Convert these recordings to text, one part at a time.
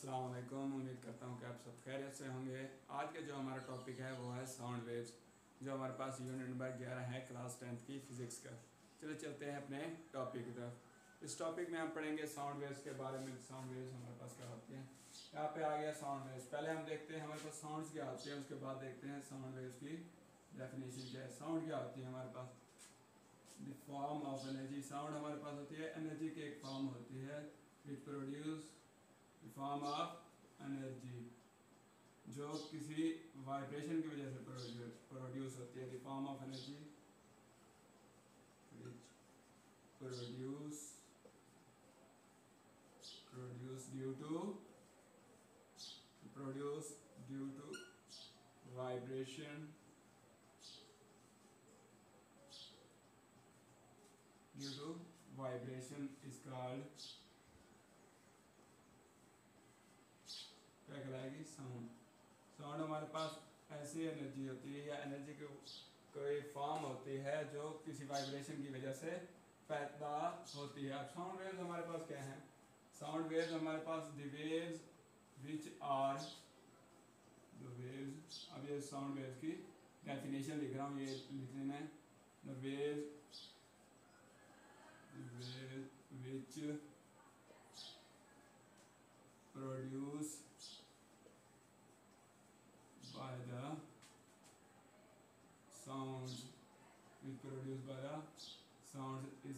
अस्सलाम वालेकुम। उम्मीद करता हूँ कि आप सब खैरियत से होंगे। आज के जो हमारा टॉपिक है वो है साउंड वेव्स, जो हमारे पास यूनिट नंबर 11 है क्लास 10th की फ़िज़िक्स का। चलो चलते हैं अपने टॉपिक की तरफ। इस टॉपिक में हम पढ़ेंगे साउंड वेव्स के बारे में। साउंड वेव्स हमारे पास क्या होती हैं। यहाँ पे आ गया साउंड वेव्स। पहले हम देखते हैं हमारे पास साउंड्स क्या होते हैं, उसके बाद देखते हैं साउंड वेव्स की डेफिनेशन क्या है। साउंड क्या होती है हमारे पास, the form of energy. Sound हमारे पास होती है एनर्जी की एक फॉर्म होती है which produce form of energy, जो किसी वाइब्रेशन की वजह से प्रोड्यूस होती है। The form of energy which produce due to vibration is called क्या कहलाएगी, साउंड। साउंड हमारे पास ऐसी एनर्जी होती है या एनर्जी की कोई फॉर्म होती है जो किसी वाइब्रेशन की वजह से पैदा होती है। अब साउंड वेव्स हमारे पास क्या हैं। साउंड वेव्स हमारे पास the waves which are the waves. अब ये साउंड वेव्स की डेफिनेशन लिख रहा हूँ, ये लिख लेना है। The waves which produce by the sounds is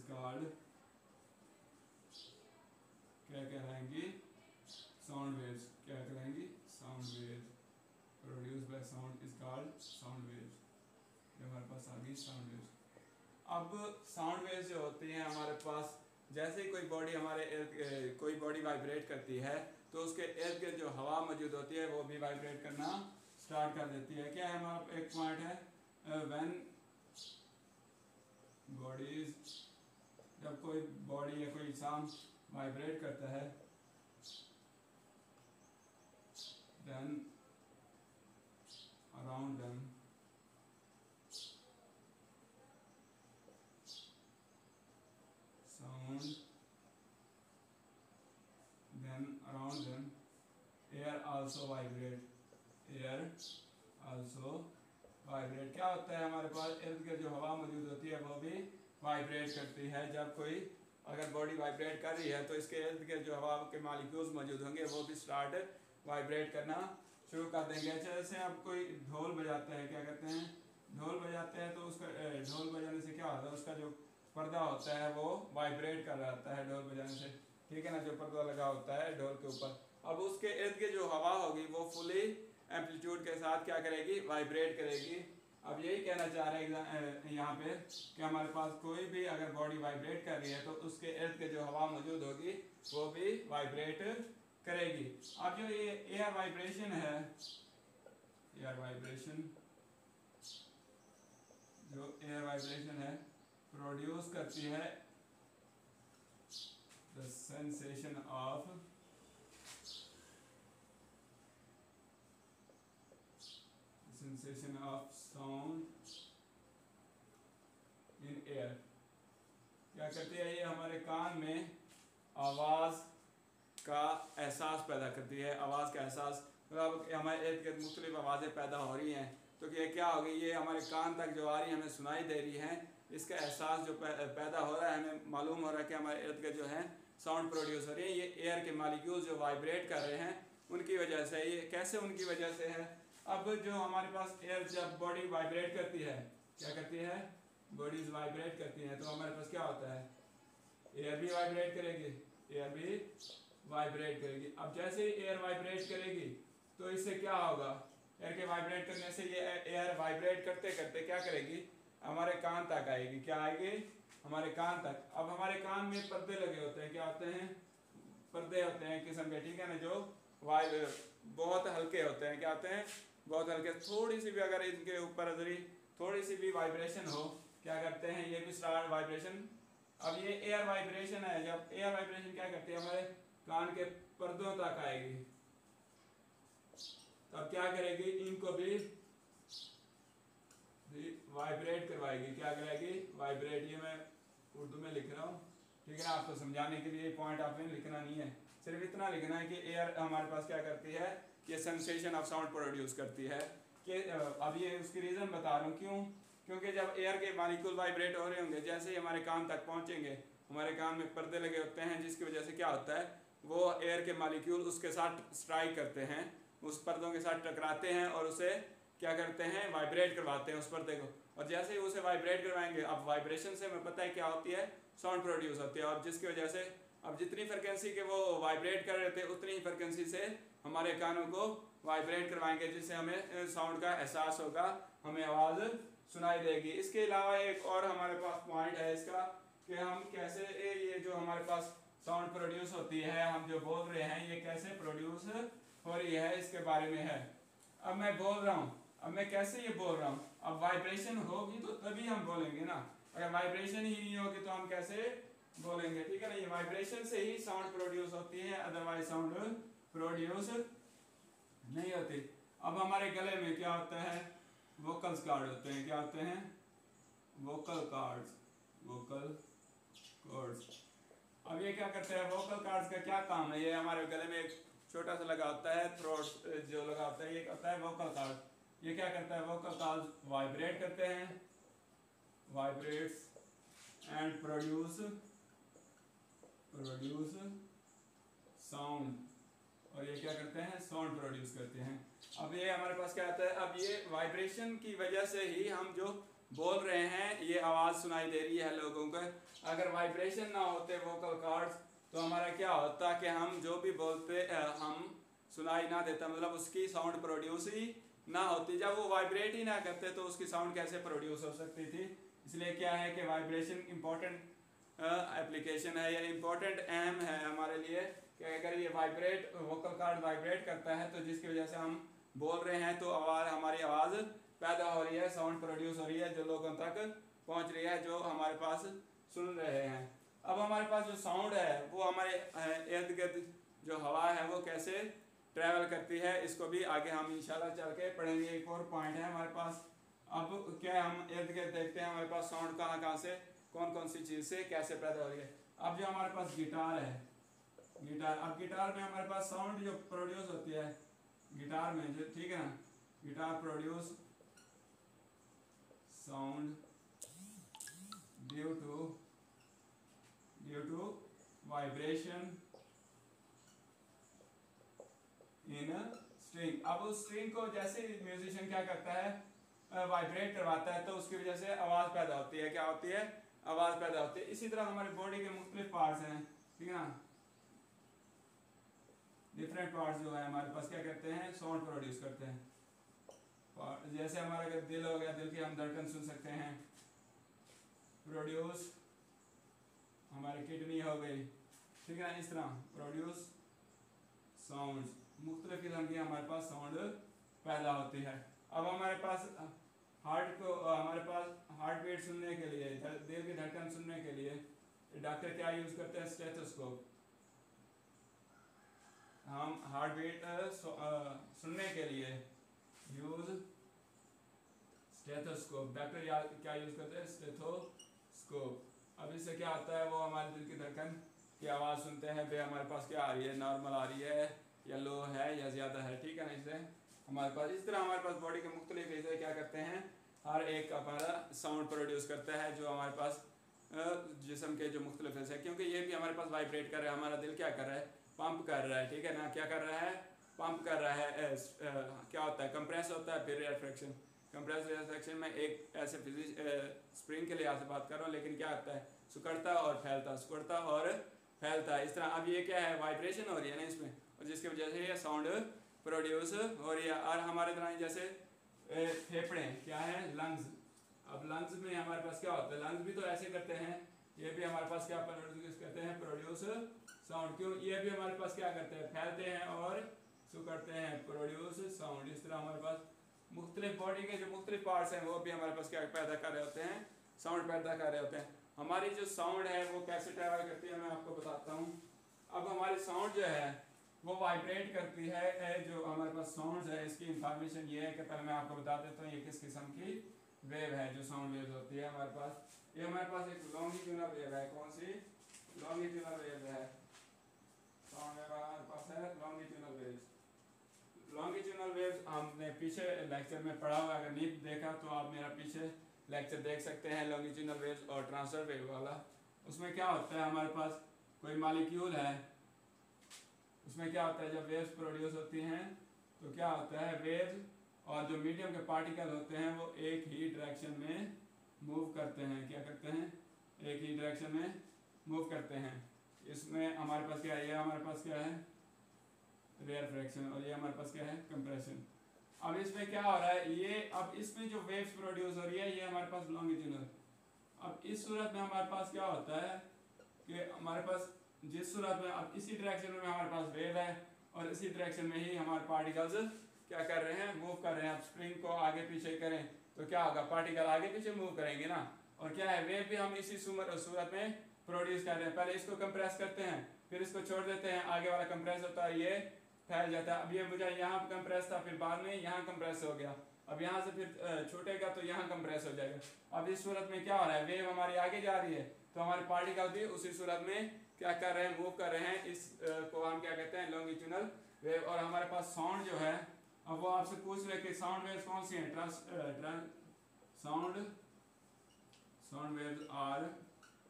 called क्या कहलाएंगी, साउंड वेव्स। क्या कहलाएंगी, sound waves. Produce by sound is called sound waves. ये हमारे पास आ गई साउंड वेव्स। अब साउंड वेव्स जो होती हैं हमारे पास, जैसे ही कोई बॉडी हमारे कोई बॉडी वाइब्रेट करती है तो उसके इर्द गिर्द जो हवा मौजूद होती है वो भी वाइब्रेट करना स्टार्ट कर देती है। क्या है हमारा एक पॉइंट है, व्हेन बॉडीज, जब कोई बॉडी या कोई इंसान वाइब्रेट करता है, then around them sound, then around them air also vibrate, air also vibrate। क्या होता है हमारे पास इर्द गिर्द जो हवा मौजूद होती है वो भी वाइब्रेट करती है। जब कोई अगर बॉडी वाइब्रेट कर रही है तो इसके इर्द गिर्द जो हवा के मॉलिक्यूल्स मौजूद होंगे वो भी स्टार्ट वाइब्रेट करना शुरू कर देंगे। जैसे अब कोई ढोल बजाता है, क्या कहते हैं, ढोल बजाते हैं तो उसका ढोल बजाने से क्या होता है, उसका जो पर्दा होता है वो वाइब्रेट कर रहा होता है ढोल बजाने से, ठीक है ना, जो पर्दा लगा होता है ढोल के ऊपर। अब उसके इर्द गिर्द जो हवा होगी वो फुली एम्पलीट्यूड के साथ क्या करेगी, वाइब्रेट करेगी। अब यही कहना चाह रहे हैं यहाँ पे कि हमारे पास कोई भी अगर बॉडी वाइब्रेट कर रही है तो उसके इर्द गिर्द जो हवा मौजूद होगी वो भी वाइब्रेट करेगी। अब जो ये एयर वाइब्रेशन है, एयर वाइब्रेशन, जो एयर वाइब्रेशन है प्रोड्यूस करती है the sensation of sound in air. क्या करती है, ये हमारे कान में आवाज़ का एहसास पैदा करती है। आवाज़ का एहसास मतलब हमारे इर्द गिर्द मुख्तलिफ आवाज़ें पैदा हो रही हैं तो ये क्या होगी, ये हमारे कान तक जो आ रही है हमें सुनाई दे रही हैं। इसका एहसास जो पैदा हो रहा है, हमें मालूम हो रहा है कि हमारे इर्द गिर्द जो है साउंड प्रोड्यूस हो रही है। ये एयर के मॉलिक्यूल्स जो वाइब्रेट कर रहे हैं उनकी वजह से। ये कैसे उनकी वजह से है, अब जो हमारे पास एयर, जब बॉडी वाइब्रेट करती है, क्या करती है, बॉडीज वाइब्रेट करती हैं तो हमारे पास क्या होता है, एयर भी वाइब्रेट करेगी, एयर भी वाइब्रेट करेगी। अब जैसे ही एयर वाइब्रेट करेगी तो इससे क्या होगा, एयर के वाइब्रेट करने से ये एयर वाइब्रेट करते करते क्या करेगी, हमारे कान तक आएगी। क्या आएगी, हमारे कान तक। अब हमारे कान में पर्दे लगे होते हैं, क्या होते हैं, पर्दे होते हैं किस्म के, ठीक है ना, जो बहुत हल्के होते हैं। क्या होते हैं, बहुत हल्के। थोड़ी सी भी अगर इनके ऊपर थोड़ी सी भी वाइब्रेशन हो, क्या करते हैं, ये भी स्टार्ट वाइब्रेशन। अब ये एयर वाइब्रेशन है, जब एयर वाइब्रेशन क्या करती है, हमारे कान के पर्दों तक आएगी, तब क्या करेगी, इनको भी वाइब्रेट करवाएगी। क्या कराएगी, वाइब्रेट। ये मैं उर्दू में लिख रहा हूँ, ठीक है ना, आपको समझाने के लिए पॉइंट आपने लिखना नहीं है। सिर्फ इतना लिखना है कि एयर हमारे पास क्या करती है, ये सेंसेशन ऑफ साउंड प्रोड्यूस करती है। कि अब ये उसकी रीज़न बता रहा हूँ क्यों, क्योंकि जब एयर के मॉलिक्यूल वाइब्रेट हो रहे होंगे, जैसे ही हमारे कान तक पहुँचेंगे, हमारे कान में पर्दे लगे होते हैं, जिसकी वजह से क्या होता है, वो एयर के मॉलिक्यूल उसके साथ स्ट्राइक करते हैं, उस पर्दों के साथ टकराते हैं और उसे क्या करते हैं, वाइब्रेट करवाते हैं उस पर्दे को। और जैसे ही उसे वाइब्रेट करवाएंगे, अब वाइब्रेशन से हमें पता है क्या होती है, साउंड प्रोड्यूस होती है। और जिसकी वजह से अब जितनी फ्रिक्वेंसी के वो वाइब्रेट कर रहे थे, उतनी ही फ्रिक्वेंसी से हमारे कानों को वाइब्रेट करवाएंगे, जिससे हमें साउंड का एहसास होगा, हमें आवाज़ सुनाई देगी। इसके अलावा एक और हमारे पास पॉइंट है इसका, कि हम कैसे ये जो हमारे पास साउंड प्रोड्यूस होती है, हम जो बोल रहे हैं, ये कैसे प्रोड्यूस हो रही है, इसके बारे में है। अब मैं बोल रहा हूँ, अब मैं कैसे ये बोल रहा हूँ, अब वाइब्रेशन होगी तो तभी हम बोलेंगे ना, अगर वाइब्रेशन ही नहीं होगी तो हम कैसे बोलेंगे, ठीक है ना। ये वाइब्रेशन से ही साउंड प्रोड्यूस होती है, अदरवाइज साउंड प्रोड्यूस नहीं होती। अब हमारे गले में क्या होता है, वोकल्स कार्ड होते हैं, क्या होते हैं, वोकल कार्ड्स, वोकल कॉर्ड्स। अब ये क्या करते हैं, वोकल कार्ड्स का क्या काम है, ये हमारे गले में एक छोटा सा लगा होता है, थ्रोट जो लगा होता है, ये होता है वोकल कार्ड। ये क्या करता है, वोकल कार्ड्स वाइब्रेट करते हैं, वाइब्रेट्स एंड प्रोड्यूस साउंड, और ये क्या करते हैं, साउंड प्रोड्यूस करते हैं। अब ये हमारे पास क्या आता है, अब ये वाइब्रेशन की वजह से ही हम जो बोल रहे हैं, ये आवाज़ सुनाई दे रही है लोगों को। अगर वाइब्रेशन ना होते वोकल कार्ड्स, तो हमारा क्या होता कि हम जो भी बोलते हम सुनाई ना देता, मतलब उसकी साउंड प्रोड्यूस ही ना होती। जब वो वाइब्रेट ही ना करते तो उसकी साउंड कैसे प्रोड्यूस हो सकती थी। इसलिए क्या है कि वाइब्रेशन इंपॉर्टेंट एप्लीकेशन है, या इम्पोर्टेंट अहम है हमारे लिए, कि अगर ये वाइब्रेट, वोकल कार्ड वाइब्रेट करता है, तो जिसकी वजह से हम बोल रहे हैं, तो आवाज़, हमारी आवाज़ पैदा हो रही है, साउंड प्रोड्यूस हो रही है, जो लोगों तक पहुंच रही है, जो हमारे पास सुन रहे हैं। अब हमारे पास जो साउंड है, वो हमारे इर्द गिर्द जो हवा है, वो कैसे ट्रैवल करती है, इसको भी आगे हम इंशाल्लाह चल के पढ़ेंगे। एक और पॉइंट है हमारे पास। अब क्या हम इर्द गिर्द देखते हैं हमारे पास साउंड कहाँ कहाँ से, कौन कौन सी चीज़ से कैसे पैदा हो रही है। अब जो हमारे पास गिटार है, गिटार, अब गिटार में हमारे पास साउंड जो प्रोड्यूस होती है गिटार में, जो, ठीक है ना, guitar produce sound due to vibration in string. अब उस स्ट्रिंग को जैसे म्यूजिशियन क्या करता है, वाइब्रेट करवाता है, तो उसकी वजह से आवाज़ पैदा होती है, क्या होती है, आवाज़ पैदा होती है। इसी तरह हमारे बॉडी के मुख्तलिफ पार्ट्स हैं, ठीक है ना, डिफरेंट पार्ट्स जो है हमारे पास क्या करते हैं, साउंड प्रोड्यूस करते हैं। जैसे हमारा अगर दिल हो गया, दिल की हम धड़कन सुन सकते हैं, प्रोड्यूस, हमारी किडनी हो गई, ठीक है ना, इस तरह प्रोड्यूस साउंड, मुख्तलिफ किस्म की हमारे पास साउंड पैदा होती है। अब हमारे पास हार्ट को, हमारे पास हार्ट बीट सुनने के लिए, दिल की धड़कन सुनने के लिए डॉक्टर क्या यूज़ करते हैं, स्टेथोस्कोप। हम हार्ट बीट सुनने के लिए यूज स्टेथोस्कोप, डॉक्टर क्या यूज़ करते हैं, स्टेथोस्कोप। अब इससे क्या होता है, वो हमारे दिल की धड़कन की आवाज़ सुनते हैं, भाई हमारे पास क्या आ रही है, नॉर्मल आ रही है या लो है या ज़्यादा है, ठीक है ना। इससे हमारे पास, इस तरह हमारे पास बॉडी के मुख्तलिफ हिस्से क्या करते हैं, हर एक हमारा साउंड प्रोड्यूस करता है, जो हमारे पास जिस्म के जो मुख्तलिफ हिस्से, क्योंकि ये भी हमारे पास वाइब्रेट कर रहा है, हमारा दिल क्या कर रहा है, पंप कर रहा है, ठीक है ना, क्या कर रहा है, पंप कर रहा है। क्या होता है, कंप्रेस होता है, फिर रिफ्रैक्शन। कंप्रेस रिफ्रैक्शन में एक ऐसे स्प्रिंग के लिहाज से बात कर रहा हूँ, लेकिन क्या होता है, सिकुड़ता और फैलता, सिकुड़ता और फैलता है, इस तरह। अब ये क्या है, वाइब्रेशन हो रही है ना इसमें, और जिसकी वजह से ये साउंड प्रोड्यूस हो रही है। और हमारे तरह जैसे फेफड़े क्या है, लंग्स। अब लंग्स में हमारे पास क्या होता है, लंग्स भी तो ऐसे करते हैं, ये भी हमारे पास क्या प्रोड्यूस करते हैं, प्रोड्यूस साउंड। क्यों, ये भी हमारे पास क्या करते हैं, फैलते हैं और सिकुड़ते हैं, प्रोड्यूस साउंड। इस तरह हमारे पास मुख्तलिफ बॉडी के जो मुख्तलिफ पार्ट्स हैं, वो भी हमारे पास क्या पैदा कर रहे होते हैं, साउंड पैदा कर रहे होते हैं। हमारी जो साउंड है वो कैसे ट्रैवल करती है, मैं आपको बताता हूँ। अब हमारी साउंड जो है वो वाइब्रेट करती है। जो हमारे पास साउंड है, इसकी इंफॉर्मेशन ये है कि पहले मैं आपको बता देता हूँ ये किस किस्म की वेव है, जो साउंड वेव होती है हमारे पास। ये हमारे पास एक लॉन्गिट्यूडनल वेव है, कौन सी, लॉन्गिट्यूडनल वेव है। साउंड वेव हमारे पास है लॉन्गिट्यूडनल वेव्स। लॉन्गिट्यूडनल वेव्स हमने पीछे लेक्चर में पढ़ा हुआ, अगर नहीं देखा तो आप मेरा पीछे लेक्चर देख सकते हैं लॉन्गिट्यूडनल वेव्स और ट्रांसफर वेव वाला। उसमें क्या होता है, हमारे पास कोई मॉलिक्यूल है, उसमें क्या होता है जब वेव्स प्रोड्यूस होती हैं तो क्या होता है, वेव्स और जो मीडियम के पार्टिकल होते हैं वो एक ही डायरेक्शन में मूव करते हैं। क्या करते हैं, एक ही डायरेक्शन में मूव करते हैं। इसमें हमारे पास क्या है, ये हमारे पास क्या है रेयर फ्रैक्शन, और ये हमारे पास क्या है कंप्रेशन। अब इसमें क्या हो रहा है, ये अब इसमें जो वेव्स प्रोड्यूस हो रही है ये हमारे पास लॉन्गिट्यूडनल। अब इस सूरत में हमारे पास क्या होता है कि हमारे पास जिस सूरत में अब इसी डायरेक्शन में हमारे पास वेव है और इसी डायरेक्शन में ही हमारे पार्टिकल्स क्या कर रहे हैं, मूव कर रहे हैं। अब स्प्रिंग को आगे पीछे करें तो क्या होगा, पार्टिकल आगे पीछे मूव करेंगे ना। और क्या है, वेव भी हम इसी सूरत में प्रोड्यूस कर रहे हैं। पहले इसको कंप्रेस करते हैं, फिर इसको छोड़ देते हैं, आगे वाला कंप्रेस होता है, ये फैल जाता है। अब ये मुझे यहाँ कंप्रेस था, फिर बाद में यहाँ कंप्रेस हो गया, अब यहाँ से फिर छूटेगा तो यहाँ कंप्रेस हो जाएगा। अब इस सूरत में क्या हो रहा है, वेव हमारी आगे जा रही है तो हमारे पार्टिकल भी उसी सूरत में क्या कर रहे हैं, मूव कर रहे हैं। इस को हम क्या कहते हैं लॉन्गिट्यूडनल वेव। और हमारे पास साउंड जो है, अब वो आपसे पूछ रहे कि साउंड वेव्स कौन सी हैं, साउंड वेव्स आर,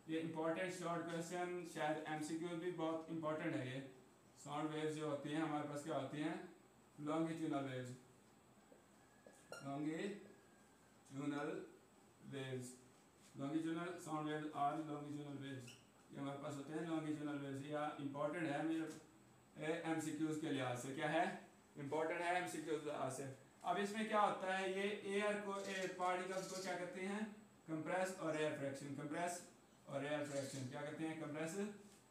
ये इंपॉर्टेंट शॉर्ट क्वेश्चन, शायद एमसीक्यू भी बहुत इंपॉर्टेंट है। ये साउंड वेव्स जो होती हैं हमारे पास क्या होती हैं, longitudinal waves, longitudinal waves, longitudinal sound waves are longitudinal waves, ये हमारे पास होते हैं लॉन्गिट्यूडनल वेव्स। या इंपॉर्टेंट है मेरे एमसीक्यूज के लिहाज से, क्या है इंपॉर्टेंट है एमसीक्यूज के लिहाज से। अब इसमें क्या होता है, ये एयर को पार्टिकल्स को क्या कहते हैं, कंप्रेस और एयर फ्रैक्शन, कंप्रेस और एयर फ्रैक्शन, क्या कहते हैं कंप्रेस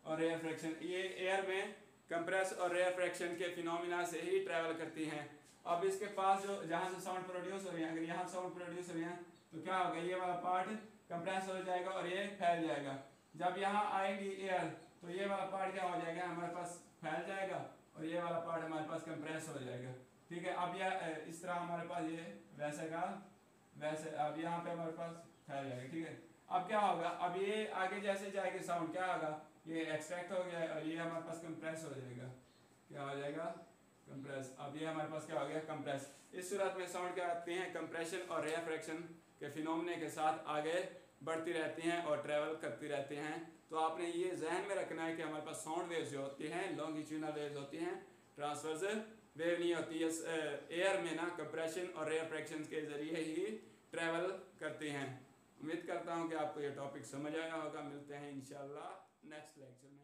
और एयर फ्रैक्शन। ये एयर में कंप्रेस और एयर फ्रैक्शन के फिनोमिना से ही ट्रैवल करती हैं। अब इसके पास जो जहाँ से साउंड प्रोड्यूस हो रही है, अगर यहाँ साउंड प्रोड्यूस हो रही है तो क्या होगा, ये वाला पार्ट कंप्रेस हो जाएगा और ये फैल जाएगा। जब यहाँ आएगी एयर तो ये वाला पार्ट क्या हो जाएगा, हमारे पास फैल जाएगा और ये वाला पार्ट हमारे पास कंप्रेस हो जाएगा। ठीक है, अब यह इस तरह हमारे पास ये वैसे का वैसे, अब यहाँ पे हमारे पास फैल जाएगा। ठीक है, अब क्या होगा, अब ये आगे जैसे जाएगी साउंड क्या होगा, ये एक्सट्रैक्ट हो गया और ये हमारे पास कंप्रेस हो जाएगा। क्या हो जाएगा, कंप्रेस। अब ये हमारे पास क्या हो गया, कंप्रेस। इस सूरत में साउंड क्या आती हैं, कंप्रेशन और रेयर फ्रैक्शन के फिनोमिने के साथ आगे बढ़ती रहती हैं और ट्रैवल करती रहती हैं। तो आपने ये जहन में रखना है कि हमारे पास साउंड वेव्स जो होती हैं लॉन्गिट्यूडनल वेव्स होती हैं, ट्रांसवर्स वेव नहीं होती है। एयर में ना कंप्रेशन और रेयर फ्रैक्शन के जरिए ही ट्रैवल करती हैं। उम्मीद करता हूँ कि आपको ये टॉपिक समझ आया होगा। मिलते हैं इंशाल्लाह नेक्स्ट लेक्चर में।